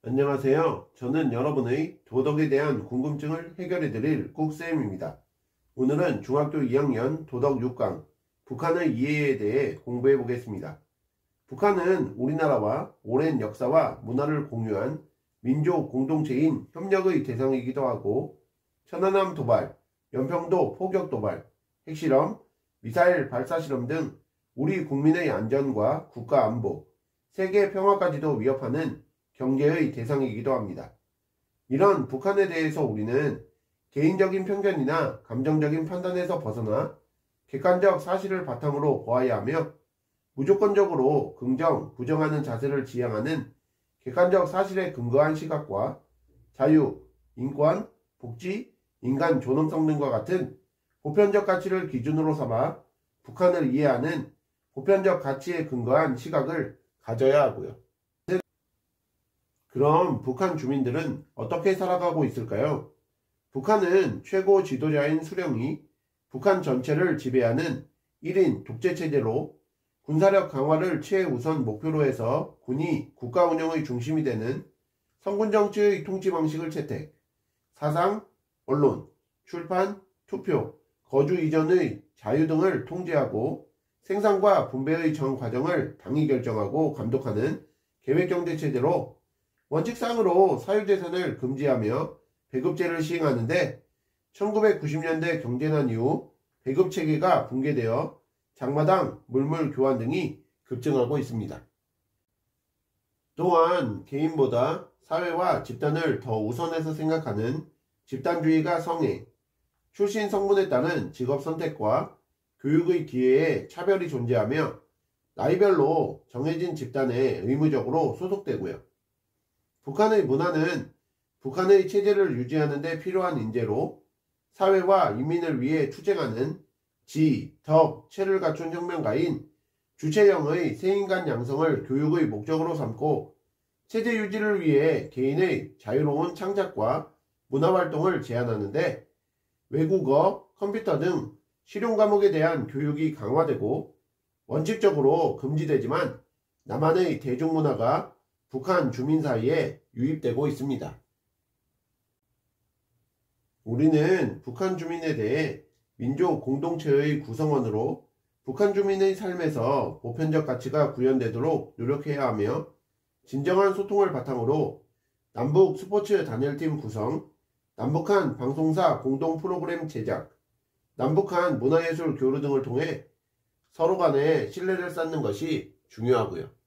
안녕하세요. 저는 여러분의 도덕에 대한 궁금증을 해결해드릴 꾹쌤입니다. 오늘은 중학교 2학년 도덕 6강 북한의 이해에 대해 공부해 보겠습니다. 북한은 우리나라와 오랜 역사와 문화를 공유한 민족 공동체인 협력의 대상이기도 하고 천안함 도발, 연평도 포격 도발, 핵실험, 미사일 발사 실험 등 우리 국민의 안전과 국가 안보, 세계 평화까지도 위협하는 경계의 대상이기도 합니다. 이런 북한에 대해서 우리는 개인적인 편견이나 감정적인 판단에서 벗어나 객관적 사실을 바탕으로 보아야 하며 무조건적으로 긍정, 부정하는 자세를 지향하는 객관적 사실에 근거한 시각과 자유, 인권, 복지, 인간 존엄성 등과 같은 보편적 가치를 기준으로 삼아 북한을 이해하는 보편적 가치에 근거한 시각을 가져야 하고요. 그럼 북한 주민들은 어떻게 살아가고 있을까요? 북한은 최고 지도자인 수령이 북한 전체를 지배하는 1인 독재체제로 군사력 강화를 최우선 목표로 해서 군이 국가 운영의 중심이 되는 성군정치의 통치 방식을 채택, 사상, 언론, 출판, 투표, 거주 이전의 자유 등을 통제하고 생산과 분배의 전 과정을 당이 결정하고 감독하는 계획경제체제로 원칙상으로 사유재산을 금지하며 배급제를 시행하는데 1990년대 경제난 이후 배급체계가 붕괴되어 장마당, 물물 교환 등이 급증하고 있습니다. 또한 개인보다 사회와 집단을 더 우선해서 생각하는 집단주의가 성행, 출신 성분에 따른 직업 선택과 교육의 기회에 차별이 존재하며 나이별로 정해진 집단에 의무적으로 소속되고요. 북한의 문화는 북한의 체제를 유지하는 데 필요한 인재로 사회와 인민을 위해 투쟁하는 지, 덕, 체를 갖춘 혁명가인 주체형의 새인간 양성을 교육의 목적으로 삼고 체제 유지를 위해 개인의 자유로운 창작과 문화활동을 제한하는데 외국어, 컴퓨터 등 실용 과목에 대한 교육이 강화되고 원칙적으로 금지되지만 남한의 대중문화가 북한 주민 사이에 유입되고 있습니다. 우리는 북한 주민에 대해 민족 공동체의 구성원으로 북한 주민의 삶에서 보편적 가치가 구현되도록 노력해야 하며 진정한 소통을 바탕으로 남북 스포츠 단일팀 구성, 남북한 방송사 공동 프로그램 제작, 남북한 문화예술 교류 등을 통해 서로 간의 신뢰를 쌓는 것이 중요하고요.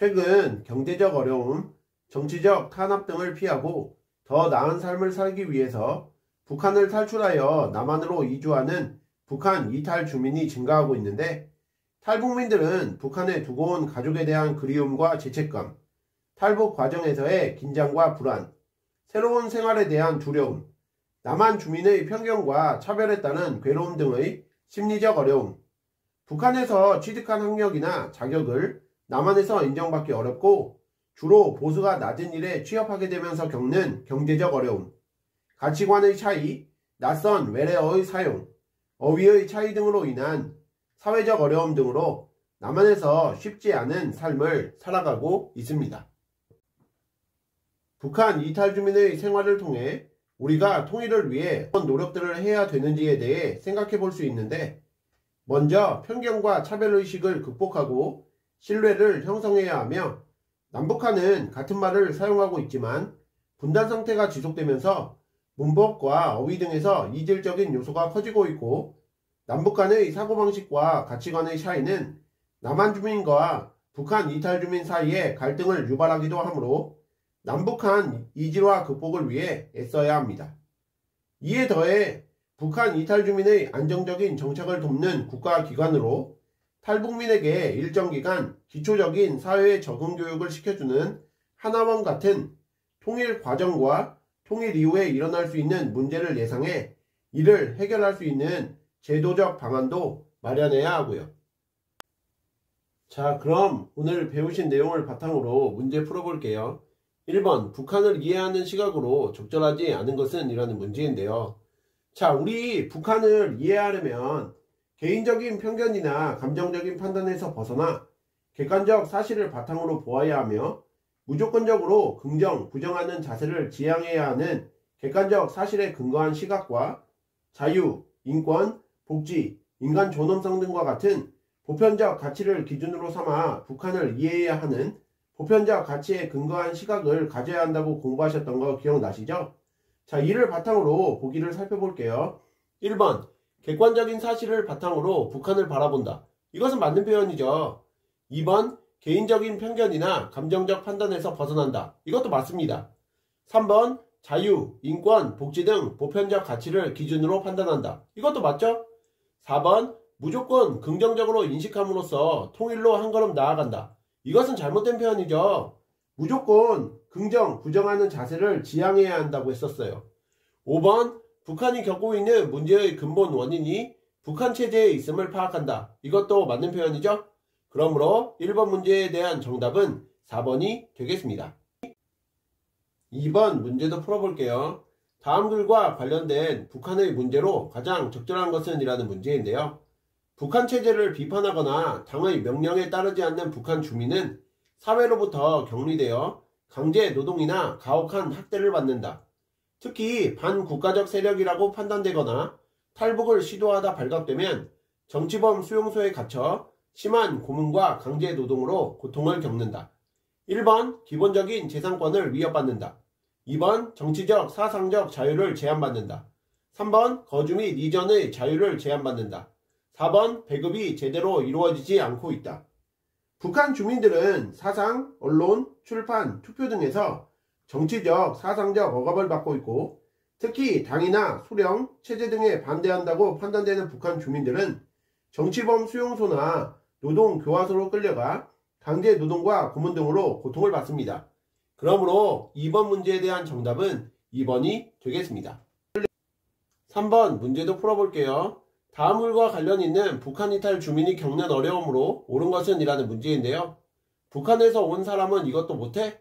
최근 경제적 어려움, 정치적 탄압 등을 피하고 더 나은 삶을 살기 위해서 북한을 탈출하여 남한으로 이주하는 북한 이탈 주민이 증가하고 있는데 탈북민들은 북한에 두고 온 가족에 대한 그리움과 죄책감, 탈북 과정에서의 긴장과 불안, 새로운 생활에 대한 두려움, 남한 주민의 편견과 차별에 따른 괴로움 등의 심리적 어려움, 북한에서 취득한 학력이나 자격을 남한에서 인정받기 어렵고 주로 보수가 낮은 일에 취업하게 되면서 겪는 경제적 어려움, 가치관의 차이, 낯선 외래어의 사용, 어휘의 차이 등으로 인한 사회적 어려움 등으로 남한에서 쉽지 않은 삶을 살아가고 있습니다. 북한 이탈 주민의 생활을 통해 우리가 통일을 위해 어떤 노력들을 해야 되는지에 대해 생각해 볼 수 있는데 먼저 편견과 차별의식을 극복하고 신뢰를 형성해야 하며 남북한은 같은 말을 사용하고 있지만 분단 상태가 지속되면서 문법과 어휘 등에서 이질적인 요소가 커지고 있고 남북한의 사고방식과 가치관의 차이는 남한 주민과 북한 이탈 주민 사이에 갈등을 유발하기도 하므로 남북한 이질화 극복을 위해 애써야 합니다. 이에 더해 북한 이탈 주민의 안정적인 정착을 돕는 국가기관으로 탈북민에게 일정 기간 기초적인 사회에 적응 교육을 시켜주는 하나원 같은 통일 과정과 통일 이후에 일어날 수 있는 문제를 예상해 이를 해결할 수 있는 제도적 방안도 마련해야 하고요. 자, 그럼 오늘 배우신 내용을 바탕으로 문제 풀어볼게요. 1번 북한을 이해하는 시각으로 적절하지 않은 것은 이라는 문제인데요. 자, 우리 북한을 이해하려면 개인적인 편견이나 감정적인 판단에서 벗어나 객관적 사실을 바탕으로 보아야 하며 무조건적으로 긍정, 부정하는 자세를 지향해야 하는 객관적 사실에 근거한 시각과 자유, 인권, 복지, 인간 존엄성 등과 같은 보편적 가치를 기준으로 삼아 북한을 이해해야 하는 보편적 가치에 근거한 시각을 가져야 한다고 공부하셨던 거 기억나시죠? 자, 이를 바탕으로 보기를 살펴볼게요. 1번, 객관적인 사실을 바탕으로 북한을 바라본다. 이것은 맞는 표현이죠. 2번, 개인적인 편견이나 감정적 판단에서 벗어난다. 이것도 맞습니다. 3번, 자유, 인권, 복지 등 보편적 가치를 기준으로 판단한다. 이것도 맞죠? 4번, 무조건 긍정적으로 인식함으로써 통일로 한 걸음 나아간다. 이것은 잘못된 표현이죠. 무조건 긍정, 부정하는 자세를 지향해야 한다고 했었어요. 5번, 북한이 겪고 있는 문제의 근본 원인이 북한 체제에 있음을 파악한다. 이것도 맞는 표현이죠. 그러므로 1번 문제에 대한 정답은 4번이 되겠습니다. 2번 문제도 풀어볼게요. 다음 글과 관련된 북한의 문제로 가장 적절한 것은? 이라는 문제인데요. 북한 체제를 비판하거나 당의 명령에 따르지 않는 북한 주민은 사회로부터 격리되어 강제 노동이나 가혹한 학대를 받는다. 특히 반국가적 세력이라고 판단되거나 탈북을 시도하다 발각되면 정치범 수용소에 갇혀 심한 고문과 강제 노동으로 고통을 겪는다. 1번 기본적인 재산권을 위협받는다. 2번 정치적 사상적 자유를 제한받는다. 3번 거주 및 이전의 자유를 제한받는다. 4번 배급이 제대로 이루어지지 않고 있다. 북한 주민들은 사상, 언론, 출판, 투표 등에서 정치적, 사상적 억압을 받고 있고 특히 당이나 수령, 체제 등에 반대한다고 판단되는 북한 주민들은 정치범 수용소나 노동교화소로 끌려가 강제 노동과 고문 등으로 고통을 받습니다. 그러므로 2번 문제에 대한 정답은 2번이 되겠습니다. 3번 문제도 풀어볼게요. 다음 글과 관련 있는 북한 이탈 주민이 겪는 어려움으로 옳은 것은? 이라는 문제인데요. 북한에서 온 사람은 이것도 못해?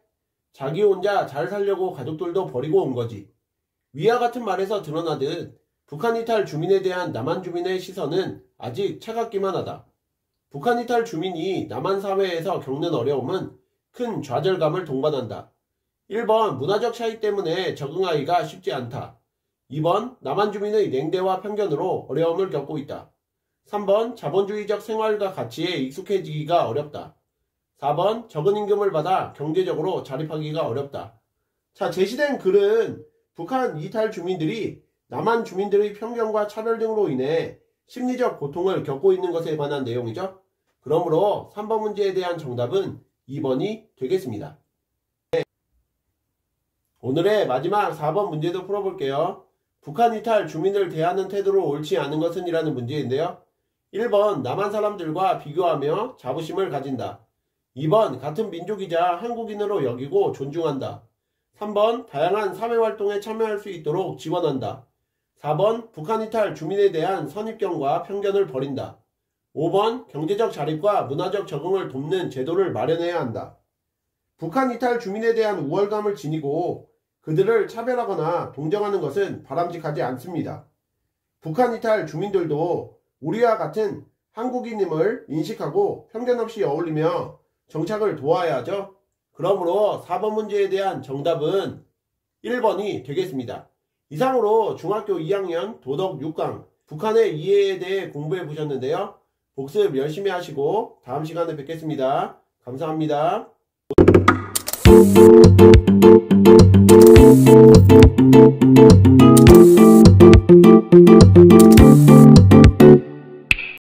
자기 혼자 잘 살려고 가족들도 버리고 온 거지. 위와 같은 말에서 드러나듯 북한 이탈 주민에 대한 남한 주민의 시선은 아직 차갑기만 하다. 북한 이탈 주민이 남한 사회에서 겪는 어려움은 큰 좌절감을 동반한다. 1번 문화적 차이 때문에 적응하기가 쉽지 않다. 2번 남한 주민의 냉대와 편견으로 어려움을 겪고 있다. 3번 자본주의적 생활과 가치에 익숙해지기가 어렵다. 4번 적은 임금을 받아 경제적으로 자립하기가 어렵다. 자, 제시된 글은 북한 이탈 주민들이 남한 주민들의 편견과 차별 등으로 인해 심리적 고통을 겪고 있는 것에 관한 내용이죠. 그러므로 3번 문제에 대한 정답은 2번이 되겠습니다. 오늘의 마지막 4번 문제도 풀어볼게요. 북한 이탈 주민을 대하는 태도로 옳지 않은 것은? 이라는 문제인데요. 1번 남한 사람들과 비교하며 자부심을 가진다. 2번 같은 민족이자 한국인으로 여기고 존중한다. 3번 다양한 사회활동에 참여할 수 있도록 지원한다. 4번 북한 이탈 주민에 대한 선입견과 편견을 버린다. 5번 경제적 자립과 문화적 적응을 돕는 제도를 마련해야 한다. 북한 이탈 주민에 대한 우월감을 지니고 그들을 차별하거나 동정하는 것은 바람직하지 않습니다. 북한 이탈 주민들도 우리와 같은 한국인임을 인식하고 편견 없이 어울리며 정착을 도와야 하죠. 그러므로 4번 문제에 대한 정답은 1번이 되겠습니다. 이상으로 중학교 2학년 도덕 6강 북한의 이해에 대해 공부해 보셨는데요. 복습 열심히 하시고 다음 시간에 뵙겠습니다. 감사합니다.